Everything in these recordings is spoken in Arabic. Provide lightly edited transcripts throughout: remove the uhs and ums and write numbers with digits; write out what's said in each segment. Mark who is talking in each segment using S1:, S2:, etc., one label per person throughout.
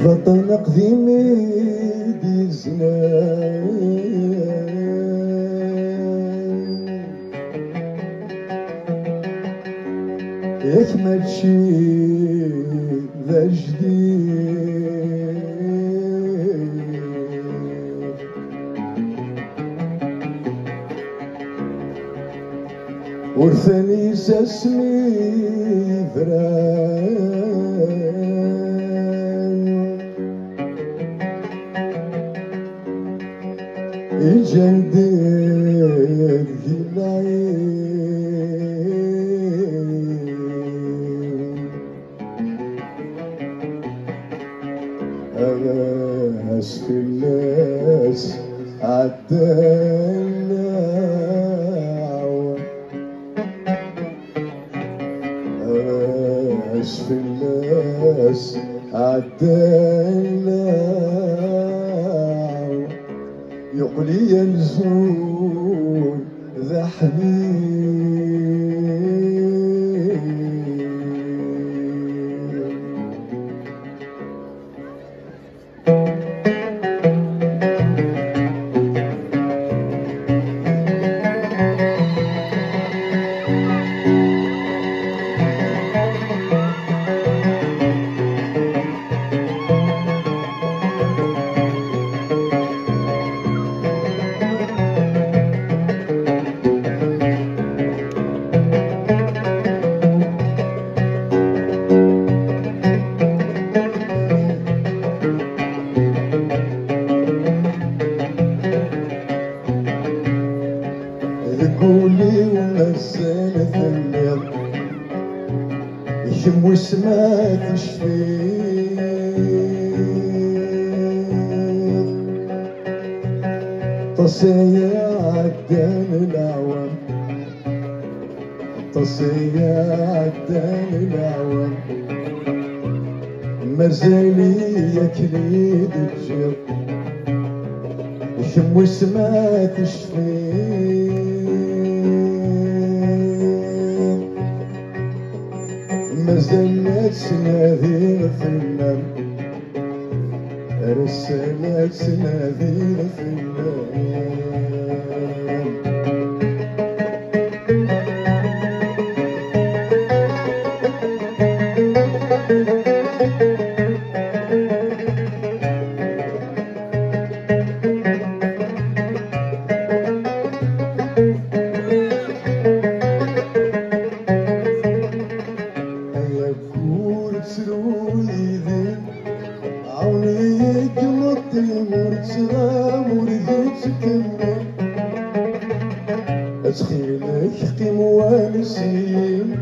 S1: وطن قديمي دي زمان ياك ماشي ذا جديد ورثني ساسمي ذران يجندد في العين أغاس في الناس عدانا أغاس في الناس عدانا يقلي ينزول ذا حنين قولي ومسالة النار يشم وسمات الشفير تصيا عدان العوام تصيا عدان العوام مازالي ياكليد الجر يشم وسمات الشفير مازالت سنادير في النار رسالت سنادير في النار عونيك مطي مرتغام ورديت تكمل أتخيلك قيم والسين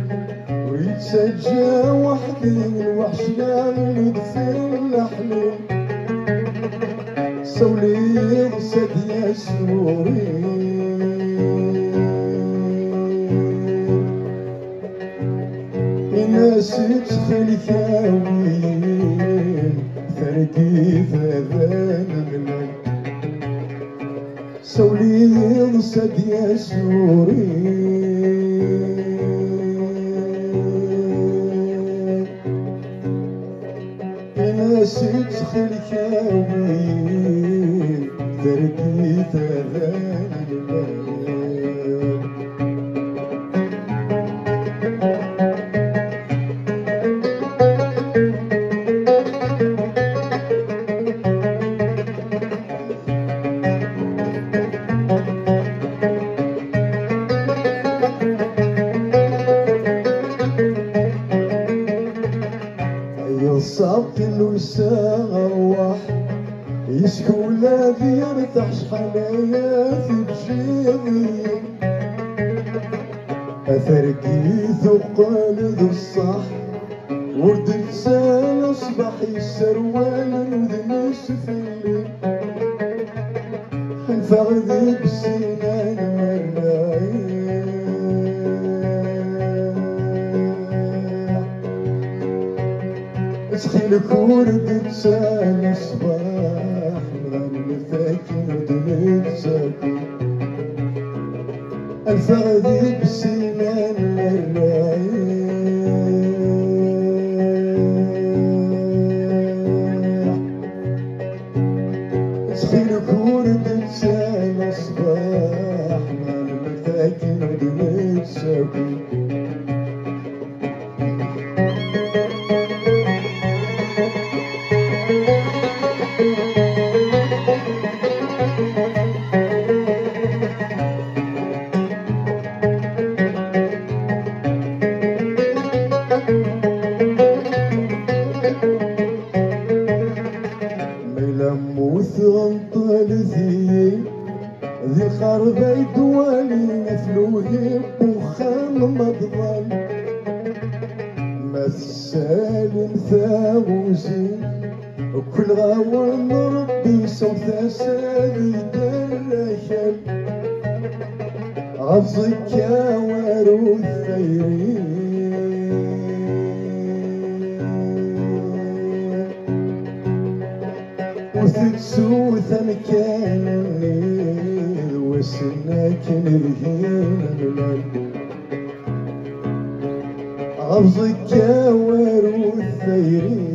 S1: ويتسجى وحدي الوحش يعمل يدفن الأحلام سولي غسد يا سروري الناس تخلك هاويين فرقي ذاذان منك سولي غسد يا سروري الناس تخلك هاويين فرقي ذاذان منك الصبت الوساغ يسكو الذي يرتاح شحنايا في بجيبي أثركي ثقل ذو الصح ورد لسان أصبح السروال ذنس في الليل نفغذي بسنان مرنايين تخيلك ورد تسالي صباح غني فاكين ودنيك ساكن الفغدي بسنان الرايح تخيلك ورد تسالي صباح غني فاكين ودنيك ساكن ملموث غنطال ذي خربي دوالي نفلوه بوخام مضغل مثال ثاوزين وكل غوان ربي صوت سادي الرحل غفظك يا وارو الثيرين وتتسوث مكان النيل وسناكن الهين الغل غفظك يا وارو الثيرين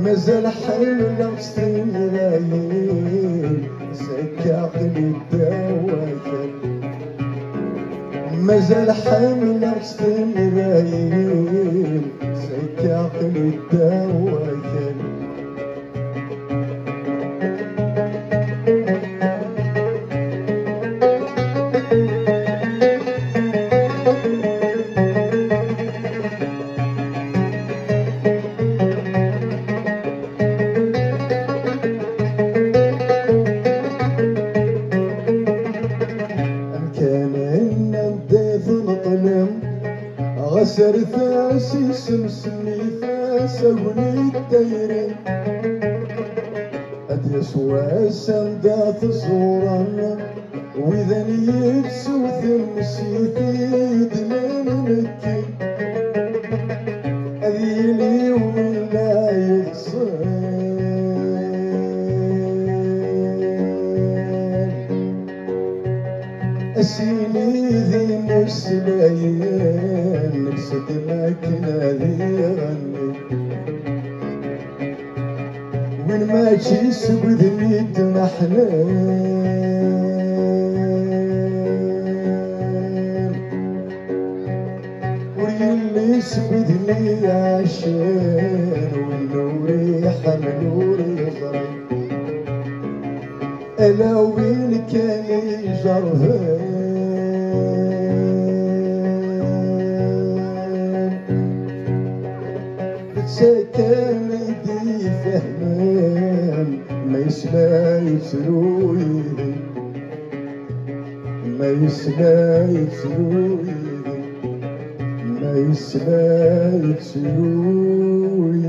S1: مازال حلنا وسطين غايين زكا عقلي الدواكل مازال حامل وسطين غايين زكا عقلي الدواكل غسر ثاسي سمسمي ثاسوني الدايرين أديس واسم داث صورا وإذا يتسوث مسيتي دلان مكي أذيلي ولا يغصر أسيني ذي مسلايين نقصد ماكنة ذي غني وين ما جيس بذني دمحنان ويلي سبدني عشان والنور يحمل وريغري ألا وين كان يجرهان سكان يدي فهمان ما يسلا يسروي ما يسلا يسروي ما يسلا يسروي